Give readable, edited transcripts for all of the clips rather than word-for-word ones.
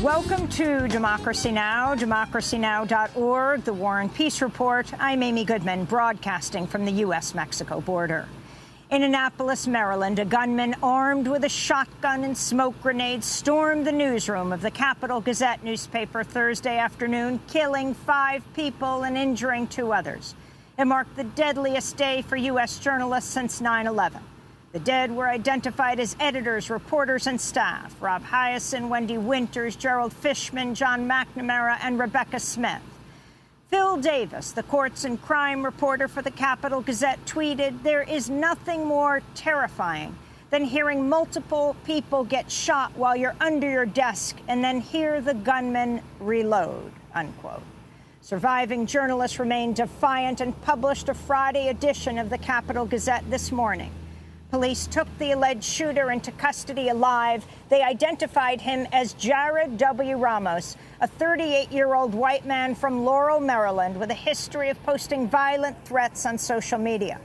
Welcome to Democracy Now!, democracynow.org, the War and Peace Report. I'm Amy Goodman, broadcasting from the U.S.-Mexico border. In Annapolis, Maryland, a gunman armed with a shotgun and smoke grenades stormed the newsroom of the Capital Gazette newspaper Thursday afternoon, killing 5 people and injuring 2 others. It marked the deadliest day for U.S. journalists since 9/11. The dead were identified as editors, reporters, and staff: Rob Hyacin, Wendy Winters, Gerald Fishman, John McNamara, and Rebecca Smith. Phil Davis, the courts and crime reporter for the Capital Gazette, tweeted, "There is nothing more terrifying than hearing multiple people get shot while you're under your desk and then hear the gunman reload," unquote. Surviving journalists remained defiant and published a Friday edition of the Capital Gazette this morning. Police took the alleged shooter into custody alive. They identified him as Jared W. Ramos, a 38-year-old white man from Laurel, Maryland, with a history of posting violent threats on social media.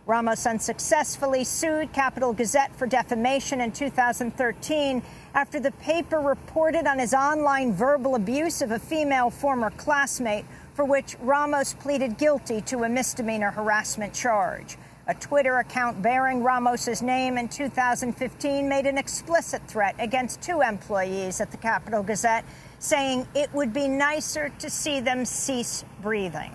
Ramos unsuccessfully sued Capital Gazette for defamation in 2013 after the paper reported on his online verbal abuse of a female former classmate, for which Ramos pleaded guilty to a misdemeanor harassment charge. A Twitter account bearing Ramos's name in 2015 made an explicit threat against 2 employees at the Capital Gazette, saying it would be nicer to see them cease breathing.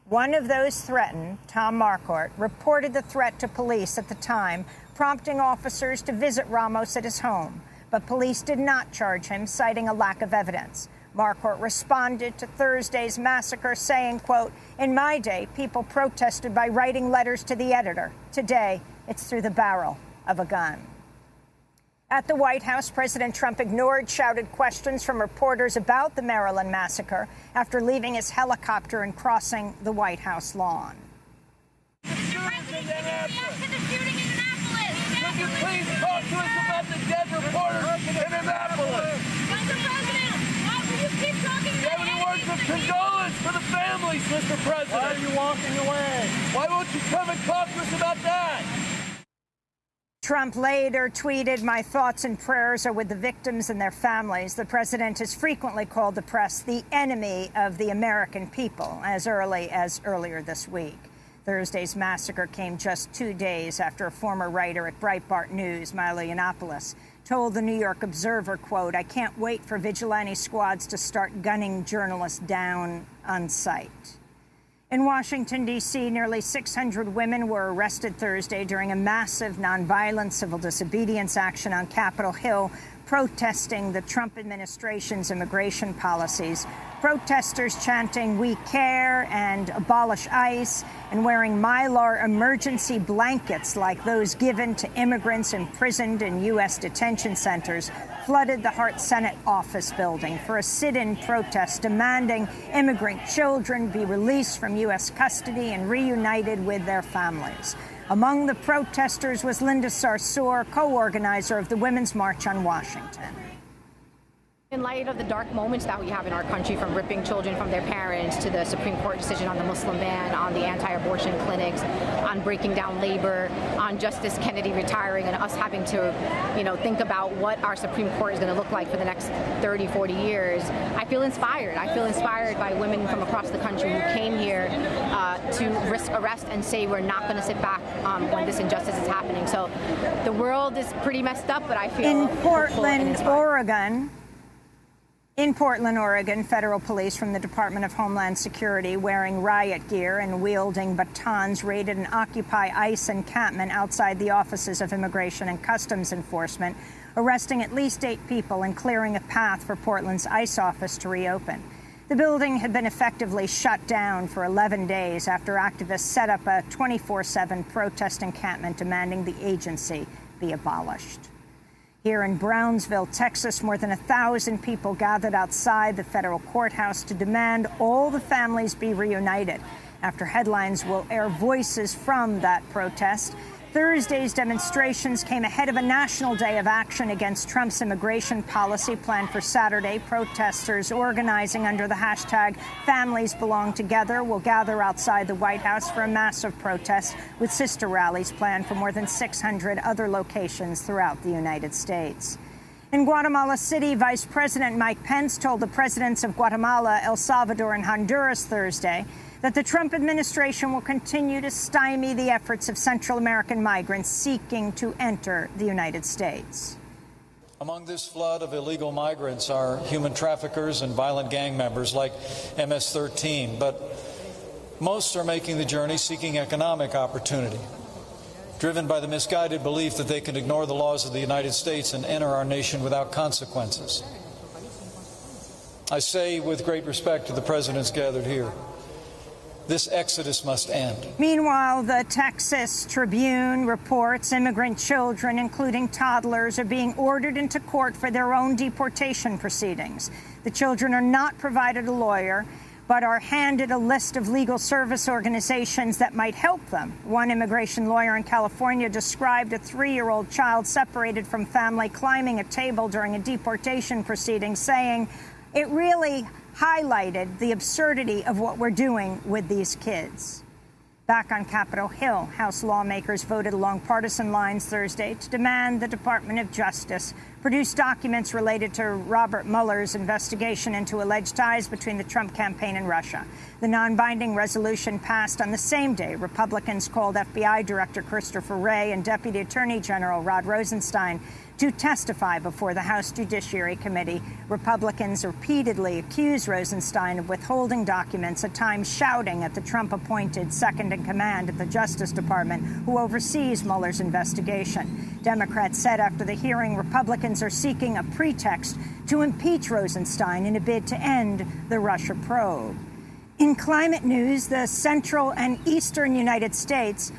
One of those threatened, Tom Marquardt, reported the threat to police at the time, prompting officers to visit Ramos at his home. But police did not charge him, citing a lack of evidence. Marquardt responded to Thursday's massacre, saying, quote, "In my day, people protested by writing letters to the editor. Today, it's through the barrel of a gun." At the White House, President Trump ignored shouted questions from reporters about the Maryland massacre after leaving his helicopter and crossing the White House lawn. Mr. President, can you react to the shooting in Annapolis? Would you please talk to us about the dead reporters in Annapolis? Mr. President, why will you keep talking about it? Do you have any words of condolence for the families, Mr. President? Why are you walking away? Why won't you come and talk to us about that? Trump later tweeted, "My thoughts and prayers are with the victims and their families." The president has frequently called the press the enemy of the American people, as early as earlier this week. Thursday's massacre came just 2 days after a former writer at Breitbart News, Milo Yiannopoulos, told the New York Observer, quote, "I can't wait for vigilante squads to start gunning journalists down on sight." In Washington, D.C., nearly 600 women were arrested Thursday during a massive nonviolent civil disobedience action on Capitol Hill, protesting the Trump administration's immigration policies. Protesters chanting "We care" and "Abolish ICE," and wearing Mylar emergency blankets like those given to immigrants imprisoned in U.S. detention centers flooded the Hart Senate office building for a sit-in protest demanding immigrant children be released from U.S. custody and reunited with their families. Among the protesters was Linda Sarsour, co-organizer of the Women's March on Washington. In light of the dark moments that we have in our country, from ripping children from their parents to the Supreme Court decision on the Muslim ban, on the anti-abortion clinics, on breaking down labor, on Justice Kennedy retiring, and us having to, think about what our Supreme Court is going to look like for the next 30, 40 years, I feel inspired. I feel inspired by women from across the country who came here to risk arrest and say we're not going to sit back when this injustice is happening. So the world is pretty messed up, but I feel In Portland, Oregon, federal police from the Department of Homeland Security wearing riot gear and wielding batons raided an Occupy ICE encampment outside the offices of Immigration and Customs Enforcement, arresting at least 8 people and clearing a path for Portland's ICE office to reopen. The building had been effectively shut down for 11 days after activists set up a 24/7 protest encampment demanding the agency be abolished. Here in Brownsville, Texas, more than 1,000 people gathered outside the federal courthouse to demand all the families be reunited. After headlines will air voices from that protest, Thursday's demonstrations came ahead of a national day of action against Trump's immigration policy planned for Saturday. Protesters organizing under the hashtag Families Belong Together will gather outside the White House for a massive protest, with sister rallies planned for more than 600 other locations throughout the United States. In Guatemala City, Vice President Mike Pence told the presidents of Guatemala, El Salvador, and Honduras Thursday that the Trump administration will continue to stymie the efforts of Central American migrants seeking to enter the United States. Among this flood of illegal migrants are human traffickers and violent gang members like MS-13, but most are making the journey seeking economic opportunity, driven by the misguided belief that they can ignore the laws of the United States and enter our nation without consequences. I say with great respect to the presidents gathered here, this exodus must end. Meanwhile, the Texas Tribune reports immigrant children, including toddlers, are being ordered into court for their own deportation proceedings. The children are not provided a lawyer, but are handed a list of legal service organizations that might help them. One immigration lawyer in California described a 3-year-old child separated from family climbing a table during a deportation proceeding, saying, "It really highlighted the absurdity of what we're doing with these kids." Back on Capitol Hill, House lawmakers voted along partisan lines Thursday to demand the Department of Justice produce documents related to Robert Mueller's investigation into alleged ties between the Trump campaign and Russia. The non-binding resolution passed on the same day Republicans called FBI Director Christopher Wray and Deputy Attorney General Rod Rosenstein to testify before the House Judiciary Committee. Republicans repeatedly accused Rosenstein of withholding documents, at times shouting at the Trump-appointed second-in-command at the Justice Department, who oversees Mueller's investigation. Democrats said after the hearing Republicans are seeking a pretext to impeach Rosenstein in a bid to end the Russia probe. In climate news, the central and eastern United States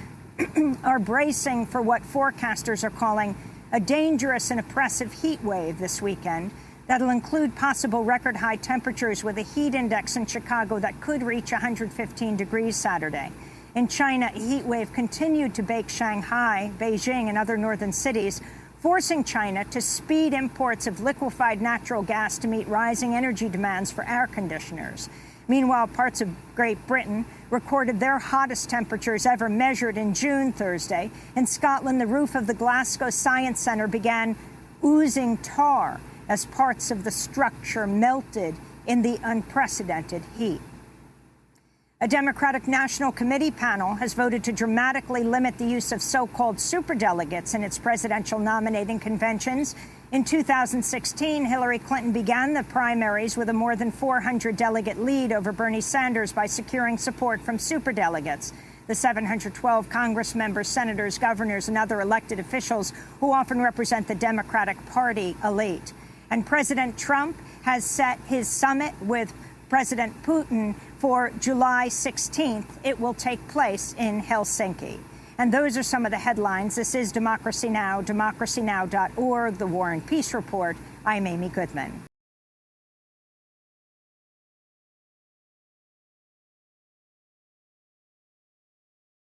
are bracing for what forecasters are calling a dangerous and oppressive heat wave this weekend that'll include possible record-high temperatures with a heat index in Chicago that could reach 115 degrees Saturday. In China, a heat wave continued to bake Shanghai, Beijing, and other northern cities, forcing China to speed imports of liquefied natural gas to meet rising energy demands for air conditioners. Meanwhile, parts of Great Britain recorded their hottest temperatures ever measured in June Thursday. In Scotland, the roof of the Glasgow Science Centre began oozing tar as parts of the structure melted in the unprecedented heat. A Democratic National Committee panel has voted to dramatically limit the use of so-called superdelegates in its presidential nominating conventions. In 2016, Hillary Clinton began the primaries with a more than 400-delegate lead over Bernie Sanders by securing support from superdelegates, the 712 Congress members, senators, governors, and other elected officials who often represent the Democratic Party elite. And President Trump has set his summit with President Putin for July 16th. It will take place in Helsinki. And those are some of the headlines. This is Democracy Now!, democracynow.org, The War and Peace Report. I'm Amy Goodman.